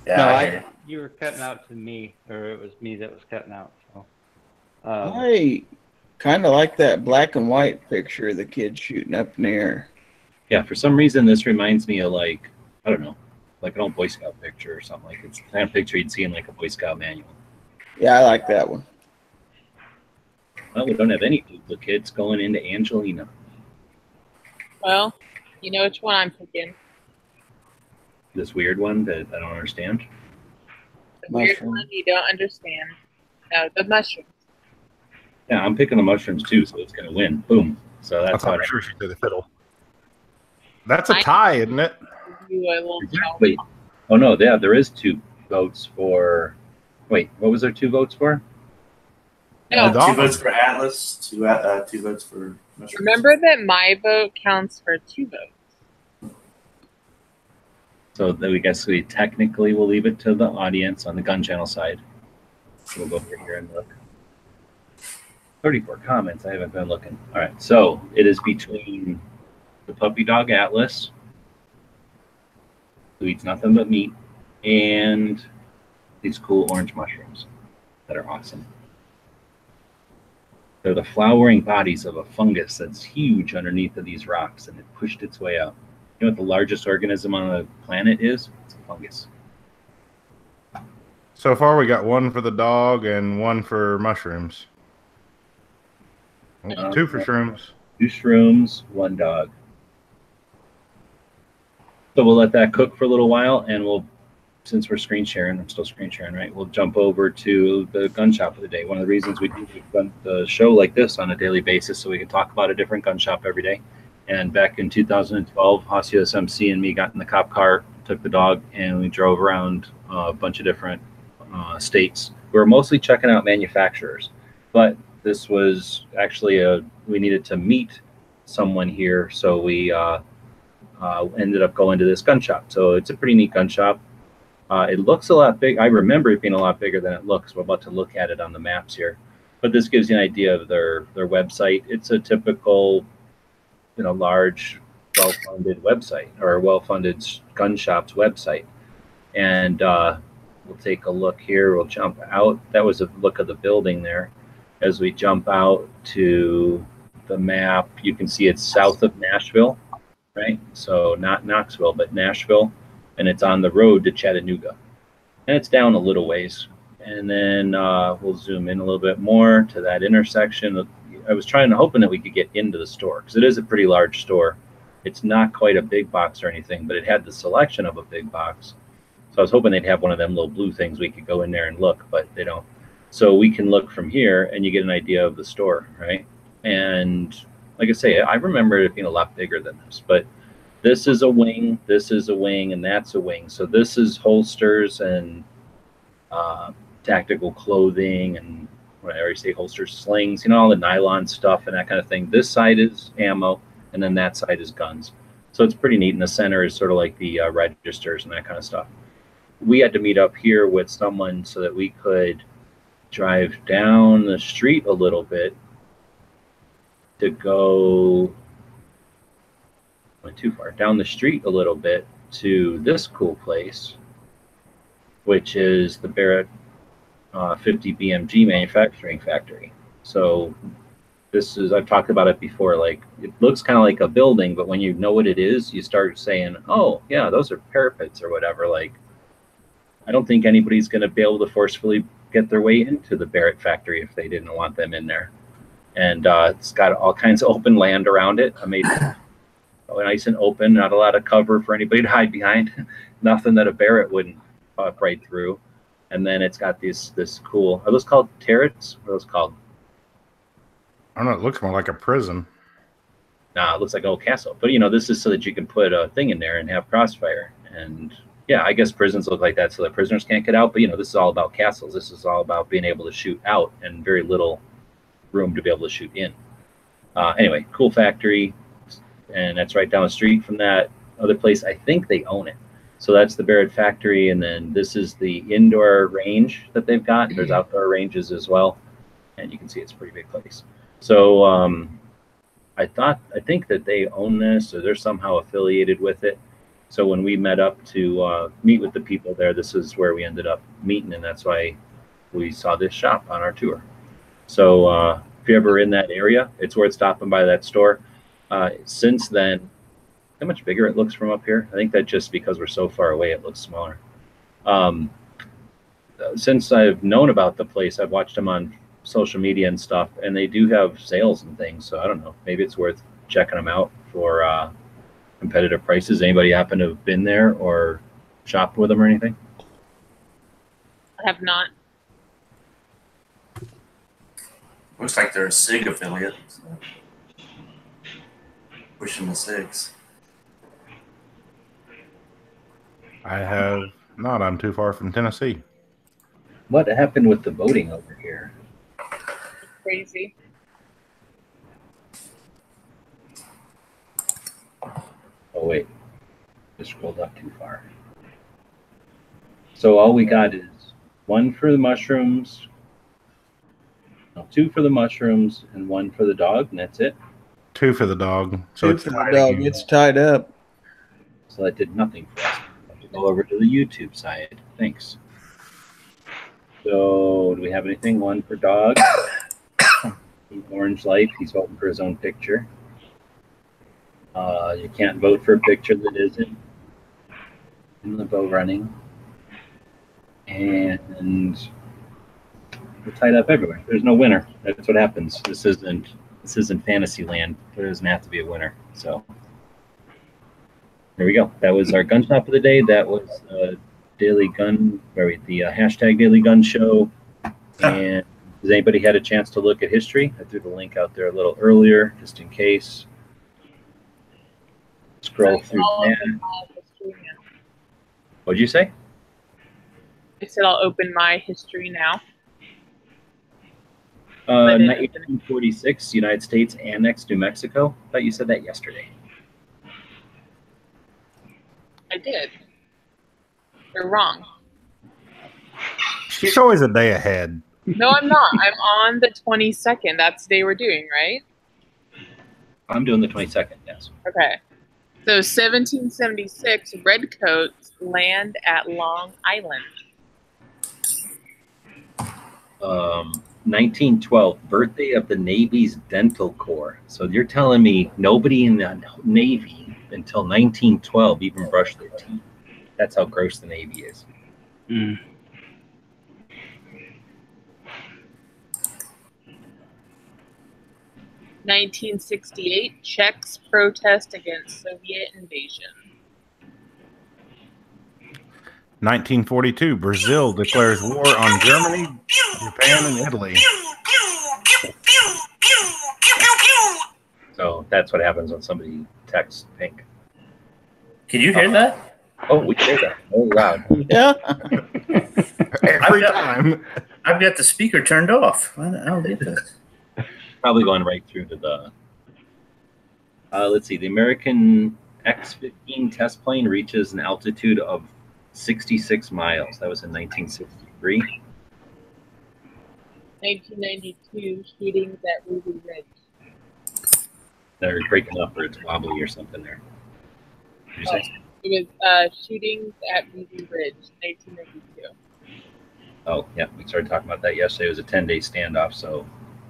Yeah, No, you were cutting out to me, or it was me that was cutting out. So, I kind of like that black and white picture of the kid shooting up in the air. Yeah, for some reason, this reminds me of, like, I don't know, like an old Boy Scout picture or something. Like it's the kind of picture you'd see in like a Boy Scout manual. Yeah, I like that one. Well, we don't have any duplicates going into Angelina. Well, you know which one I'm picking. This weird one that I don't understand. The weird Mushroom. one you don't understand. No, the mushrooms. Yeah, I'm picking the mushrooms too, so it's gonna win. Boom. So I that's how. thought for sure she did the fiddle. That's a tie, isn't it? Give you a little Exactly. Oh no, yeah, there is 2 votes for. Wait, what was there 2 votes for? No, The 2 votes for Atlas, 2 votes for Mushroom. remember that my vote counts for 2 votes. So then we guess we technically will leave it to the audience on the gun channel side. We'll go over here and look. 34 comments. I haven't been looking. All right, so it is between the puppy dog Atlas, who eats nothing but meat, and these cool orange mushrooms that are awesome. They're the flowering bodies of a fungus that's huge underneath of these rocks, and it pushed its way up. You know what the largest organism on the planet is? It's a fungus. So far, we got 1 for the dog and 1 for mushrooms. Oh, 2 for shrooms. 2 shrooms, 1 dog. So we'll let that cook for a little while, and we'll, since we're screen sharing, I'm still screen sharing, right? We'll jump over to the gun shop of the day. One of the reasons we do the show like this on a daily basis, so we can talk about a different gun shop every day. And back in 2012, Haas USMC and me got in the cop car, took the dog, and we drove around a bunch of different states. We were mostly checking out manufacturers, but this was actually we needed to meet someone here, so we ended up going to this gun shop. So it's a pretty neat gun shop. It looks a lot big. I remember it being a lot bigger than it looks. We're about to look at it on the maps here, but this gives you an idea of their website. It's a typical, large, well-funded website, or a well-funded gun shop's website. And we'll take a look here. We'll jump out. That was a look of the building there. As we jump out to the map, you can see it's south of Nashville, right? So not Knoxville, but Nashville. And it's on the road to Chattanooga. And it's down a little ways. And then we'll zoom in a little bit more to that intersection. I was hoping that we could get into the store, because it is a pretty large store. It's not quite a big box or anything, but it had the selection of a big box. So I was hoping they'd have one of them little blue things we could go in there and look, but they don't. So we can look from here and you get an idea of the store, right? And like I say, I remember it being a lot bigger than this, but this is a wing, and that's a wing. So this is holsters and tactical clothing, and when I already say holsters, slings, all the nylon stuff and that kind of thing. This side is ammo, and then that side is guns. So it's pretty neat. In the center is sort of like the registers and that kind of stuff. We had to meet up here with someone so that we could drive down the street a little bit to go went too far. Down the street a little bit to this cool place, which is the Barrett 50 BMG manufacturing factory. So this is, I've talked about it before, like it looks kind of like a building, but when you know what it is, you start saying, oh yeah, those are parapets or whatever. Like, I don't think anybody's going to be able to forcefully get their way into the Barrett factory if they didn't want them in there. And it's got all kinds of open land around it. I made it nice and open, not a lot of cover for anybody to hide behind. Nothing that a Barrett wouldn't pop right through. And then it's got this cool, are those called turrets? What are those called? I don't know. It looks more like a prison. Nah, it looks like an old castle. But, you know, this is so that you can put a thing in there and have crossfire. And, yeah, I guess prisons look like that so that prisoners can't get out. But, you know, this is all about castles. This is all about being able to shoot out and very little room to be able to shoot in. Anyway, cool factory. And that's right down the street from that other place. I think they own it. So that's the Barrett factory. And then this is the indoor range that they've got. There's outdoor ranges as well. And you can see it's a pretty big place. So I think that they own this or they're somehow affiliated with it. So when we met up to meet with the people there, this is where we ended up meeting. And that's why we saw this shop on our tour. So if you're ever in that area, it's worth stopping by that store. Since then, how much bigger it looks from up here. I think that just because we're so far away, it looks smaller. Since I've known about the place, I've watched them on social media and stuff, and they do have sales and things. So I don't know, maybe it's worth checking them out for competitive prices. Anybody happen to have been there or shopped with them or anything? I have not. Looks like they're a SIG affiliate. So. Pushing the SIGs. I have not. I'm too far from Tennessee. What happened with the voting over here? Crazy. Oh, wait. Just scrolled up too far. So all we got is one for the mushrooms, no, two for the mushrooms, and one for the dog, and that's it. Two for the dog. So Two it's for the tied dog. again. It's tied up. So that did nothing for us. I have to go over to the YouTube side. Thanks. So do we have anything? One for dog. Orange Life. He's voting for his own picture. You can't vote for a picture that isn't in the bow running. And we're tied up everywhere. There's no winner. That's what happens. This isn't fantasy land. There doesn't have to be a winner. So there we go. That was our gun shop of the day. That was daily gun, the hashtag daily gun show. And has anybody had a chance to look at history? I threw the link out there a little earlier, just in case. Scroll through that. What'd you say? I said I'll open my history now. 1946, United States annexed New Mexico. I thought you said that yesterday. I did. You're wrong. She's always a day ahead. No, I'm not. I'm on the 22nd. That's the day we're doing, right? I'm doing the 22nd, yes. Okay. So 1776, Redcoats land at Long Island. 1912, birthday of the Navy's Dental Corps. So you're telling me nobody in the Navy until 1912 even brushed their teeth. That's how gross the Navy is. Mm. 1968, Czechs protest against Soviet invasion. 1942, Brazil declares war on Germany, Japan, and Italy. So that's what happens when somebody texts pink. Can you hear that? Oh, we can hear that. Oh, loud. Yeah. Every time. I've got the speaker turned off. I don't get this. Probably going right through to the. Let's see. The American X-15 test plane reaches an altitude of 66 miles. That was in 1963. 1992, shootings at Ruby Ridge. They're breaking up or it's wobbly or something there. Did you say? It was shootings at BB Ridge, 1992. Oh, yeah, we started talking about that yesterday. It was a 10-day standoff, so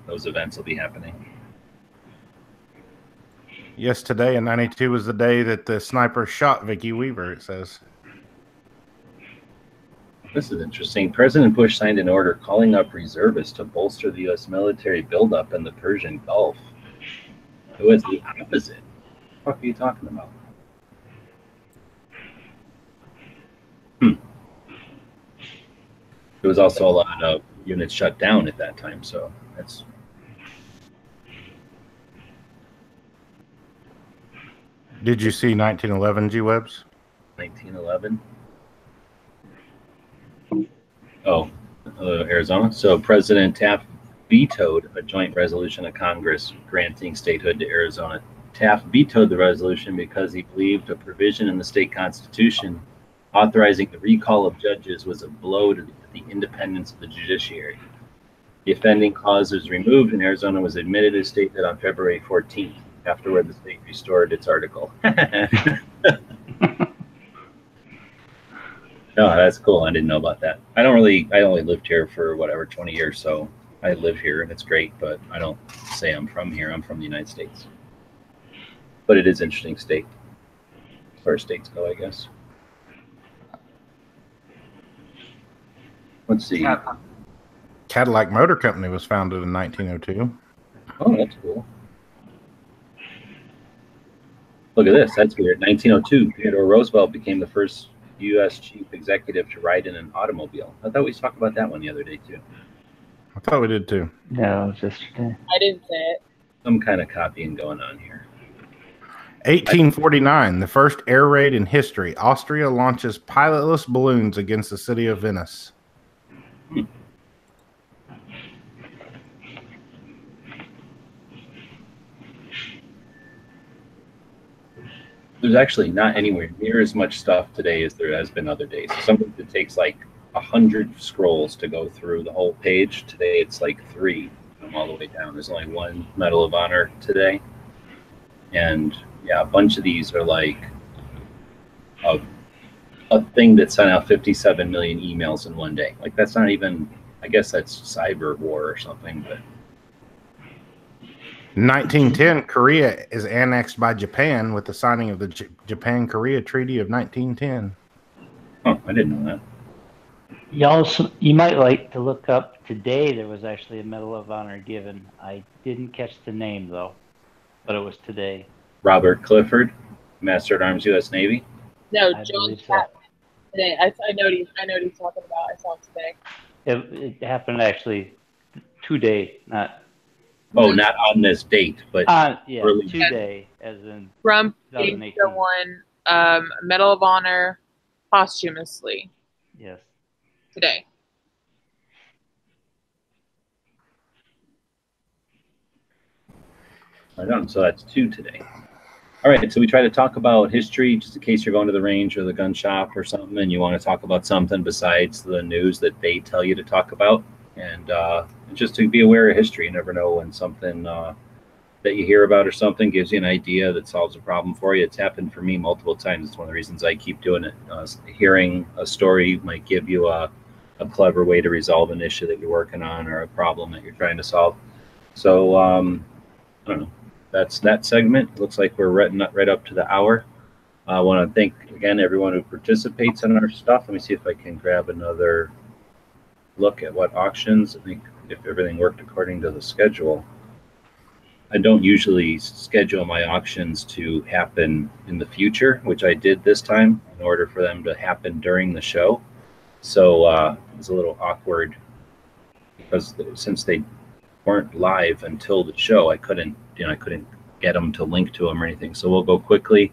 those events will be happening. Yes, today in '92 was the day that the sniper shot Vicky Weaver, it says. This is interesting. President Bush signed an order calling up reservists to bolster the U.S. military buildup in the Persian Gulf. It was the opposite. What are you talking about? There was also a lot of units shut down at that time, so that's... Did you see 1911, G-Webs? 1911? Oh, Arizona. So President Taft vetoed a joint resolution of Congress granting statehood to Arizona. Taft vetoed the resolution because he believed a provision in the state constitution authorizing the recall of judges was a blow to the independence of the judiciary. The offending clause was removed, and Arizona was admitted as statehood on February 14th. Afterward, the state restored its article. No, that's cool. I didn't know about that. I only lived here for 20 years, so I live here and it's great, but I don't say I'm from here. I'm from the United States. But it is an interesting state, as far as states go, I guess. Let's see. Cadillac Motor Company was founded in 1902. Oh, that's cool. Look at this. That's weird. 1902, Theodore Roosevelt became the first U.S. chief executive to ride in an automobile. I thought we talked about that one the other day, too. I thought we did, too. No, it was yesterday. I didn't say it. Some kind of copying going on here. 1849, the first air raid in history. Austria launches pilotless balloons against the city of Venice. There's actually not anywhere near as much stuff today as there has been other days. Something that takes like 100 scrolls to go through the whole page. Today it's like 3 all the way down. There's only 1 Medal of Honor today. And yeah, a bunch of these are like a thing that sent out 57 million emails in one day. Like that's not even, I guess that's cyber war or something, but 1910, Korea is annexed by Japan with the signing of the Japan-Korea Treaty of 1910. Oh, I didn't know that. You might like to look up today. There was actually a Medal of Honor given. I didn't catch the name though, but it was today. Robert Clifford, Master at Arms, U.S. Navy. No, I John believe so. Chapman. Today, I know what he's talking about. I saw it today. It happened actually today, not. Oh, not on this date, but Yeah, early. today, as in Trump gave 2018. someone Medal of Honor posthumously. Yes. Today. Right on. So that's 2 today. All right. So we try to talk about history, just in case you're going to the range or the gun shop or something, and you want to talk about something besides the news that they tell you to talk about. And just to be aware of history. You never know when something that you hear about or something gives you an idea that solves a problem for you. It's happened for me multiple times. It's one of the reasons I keep doing it. Hearing a story might give you a clever way to resolve an issue that you're working on or a problem that you're trying to solve. So, I don't know. That's that segment. Looks like we're right up to the hour. I want to thank, again, everyone who participates in our stuff. Let me see if I can grab another look at what auctions. I think if everything worked according to the schedule. I don't usually schedule my auctions to happen in the future, which I did this time in order for them to happen during the show. So it was a little awkward because since they weren't live until the show, I couldn't get them to link to them or anything. So we'll go quickly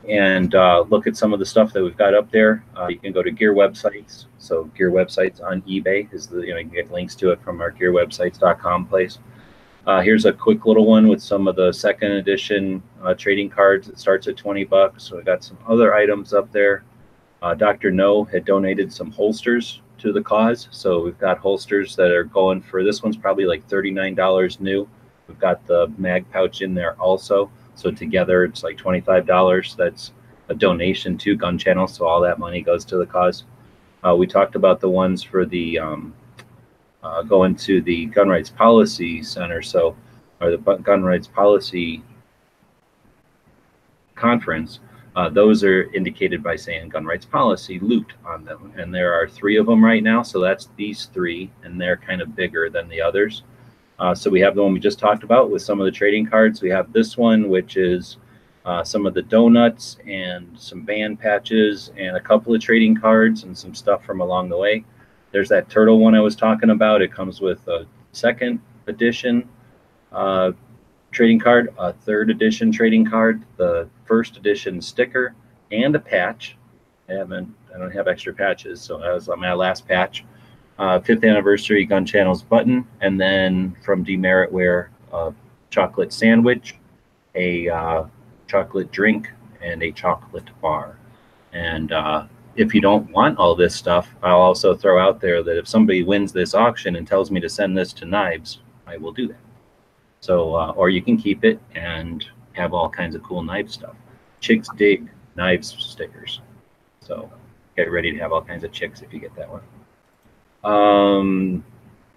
and look at some of the stuff that we've got up there. You can go to Gear Websites. So Gear Websites on eBay is you can get links to it from our gearwebsites.com place. Here's a quick little one with some of the second edition trading cards. It starts at $20. So we got some other items up there. Dr. No had donated some holsters to the cause. So we've got holsters that are going for, this one's probably like $39 new. We've got the mag pouch in there also. So together it's like $25. That's a donation to Gun Channel, so all that money goes to the cause. We talked about the ones for the going to the Gun Rights Policy Center, or the Gun Rights Policy Conference. Those are indicated by saying gun rights policy loot on them, and there are 3 of them right now. So that's these 3, and they're kind of bigger than the others. So we have the one we just talked about with some of the trading cards. We have this one, which is some of the donuts and some band patches and a couple of trading cards and some stuff from along the way. There's that turtle one I was talking about. It comes with a 2nd edition trading card, a 3rd edition trading card, the 1st edition sticker, and a patch. I don't have extra patches, so that was my last patch. 5th anniversary Gun Channels button, and then from Demeritware, a chocolate sandwich, a chocolate drink, and a chocolate bar. And if you don't want all this stuff, I'll also throw out there that if somebody wins this auction and tells me to send this to Knives, I will do that. So, or you can keep it and have all kinds of cool knife stuff. Chicks dig Knives stickers. So get ready to have all kinds of chicks if you get that one.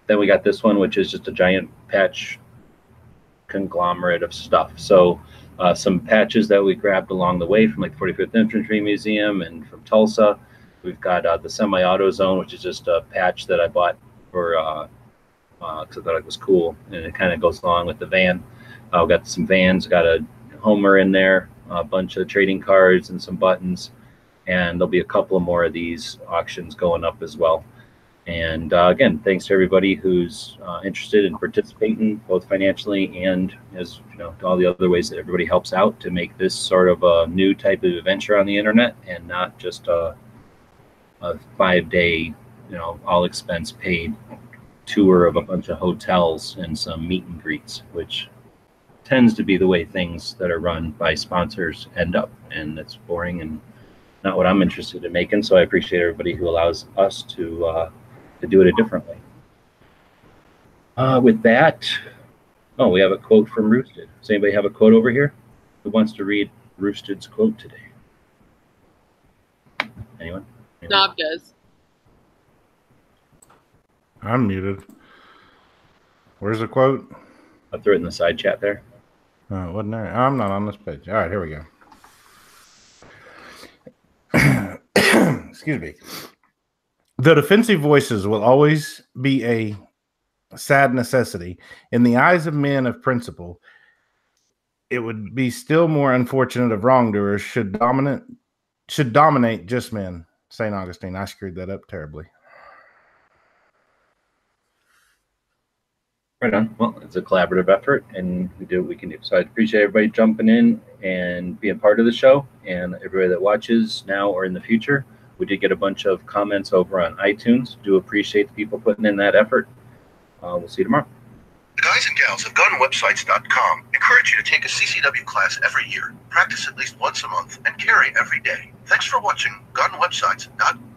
Then we got this one, which is just a giant patch conglomerate of stuff. So some patches that we grabbed along the way from like the 45th Infantry Museum and from Tulsa. We've got the Semi-Auto Zone, which is just a patch that I bought for because I thought it was cool, and it kind of goes along with the van. We've got some vans, got a Homer in there, a bunch of trading cards and some buttons, and there'll be a couple of more of these auctions going up as well. And again, thanks to everybody who's interested in participating, both financially and as all the other ways that everybody helps out to make this sort of a new type of adventure on the internet, and not just a 5-day, all expense paid tour of a bunch of hotels and some meet and greets, which tends to be the way things that are run by sponsors end up, and it's boring and not what I'm interested in making. So I appreciate everybody who allows us to do it a different way. With that, we have a quote from Roosted. Does anybody have a quote over here? Who wants to read Roosted's quote today? Anyone? Knob does. I'm muted. Where's the quote? I'll throw it in the side chat there. Oh, wasn't there? I'm not on this page. All right, here we go. Excuse me. The defensive voices will always be a sad necessity. In the eyes of men of principle, it would be still more unfortunate if wrongdoers should dominate just men. St. Augustine. I screwed that up terribly. Right on. Well, it's a collaborative effort, and we do what we can do. So I appreciate everybody jumping in and being part of the show, and everybody that watches now or in the future. We did get a bunch of comments over on iTunes. Do appreciate the people putting in that effort. We'll see you tomorrow. The guys and gals of gunwebsites.com encourage you to take a CCW class every year, practice at least once a month, and carry every day. Thanks for watching gunwebsites.com.